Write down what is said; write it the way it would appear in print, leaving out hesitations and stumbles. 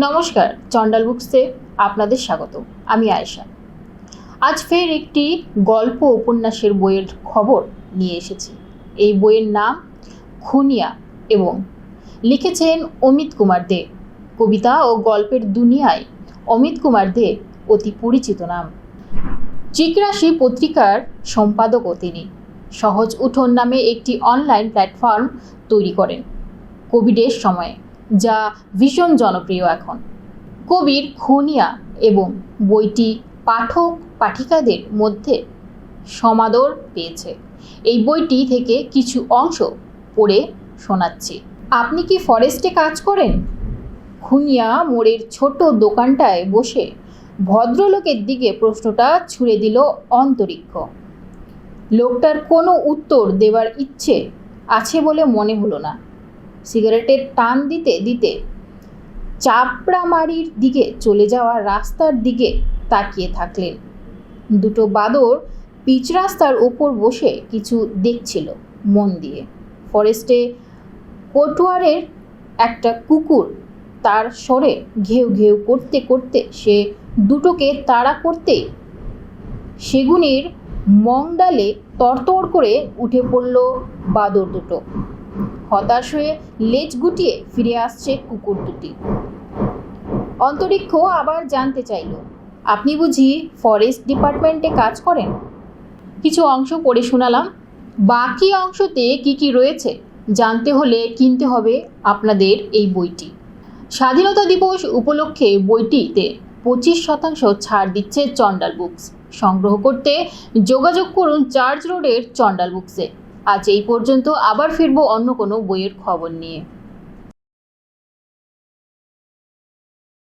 নমস্কার, চন্ডাল বুকসে আপনাদের স্বাগত। আমি আয়েশা। আজ ফের একটি গল্প উপন্যাসের বইয়ের খবর নিয়ে এসেছি। এই বইয়ের নাম খুনিয়া এবং লিখেছেন অমিত কুমার দে। কবিতা ও গল্পের দুনিয়ায় অমিত কুমার দে অতি পরিচিত নাম। চিকরাশি পত্রিকার সম্পাদকও তিনি। সহজ উঠোন নামে একটি অনলাইন প্ল্যাটফর্ম তৈরি করেন কোভিডের সময়ে, যা ভীষণ জনপ্রিয় এখন। কবির খুনিয়া এবং বইটি পাঠক পাঠিকাদের মধ্যে সমাদর পেয়েছে। এই বইটি থেকে কিছু অংশ পড়ে শোনাচ্ছি। আপনি কি ফরেস্টে কাজ করেন? খুনিয়া মোড়ের ছোট দোকানটায় বসে ভদ্রলোকের দিকে প্রশ্নটা ছুড়ে দিল অন্তরিক্ষ। লোকটার কোনো উত্তর দেওয়ার ইচ্ছে আছে বলে মনে হলো না। সিগারেটের টান দিতে দিতে চাপড়ামারির দিকে চলে যাওয়া রাস্তার দিকে তাকিয়ে থাকলেন। দুটো বাদর পিচ রাস্তার ওপর বসে কিছু দেখছিল মন দিয়ে। ফরেস্টে কোটওয়ারের একটা কুকুর তার স্বরে ঘেউ ঘেউ করতে করতে সে দুটোকে তাড়া করতেই সেগুনের মংডালে তরতর করে উঠে পড়ল বাদর দুটো। হতাশ হয়ে লেজ গুটিয়ে ফিরে আসছে কুকুর দুটি। অন্তরিক্ষ আবার জানতে চাইল, আপনি বুঝি ফরেস্ট ডিপার্টমেন্টে কাজ করেন? কিছু অংশ পড়ে শোনালাম। বাকি অংশতে কি কি রয়েছে জানতে হলে কিনতে হবে আপনাদের এই বইটি। স্বাধীনতা দিবস উপলক্ষে বইটিতে 25% ছাড় দিচ্ছে চন্ডাল বুকস। সংগ্রহ করতে যোগাযোগ করুন চার্চ রোডের চন্ডাল বুকসে। আজ এই পর্যন্ত, আবার ফিরবো অন্য কোনো বইয়ের খবর নিয়ে।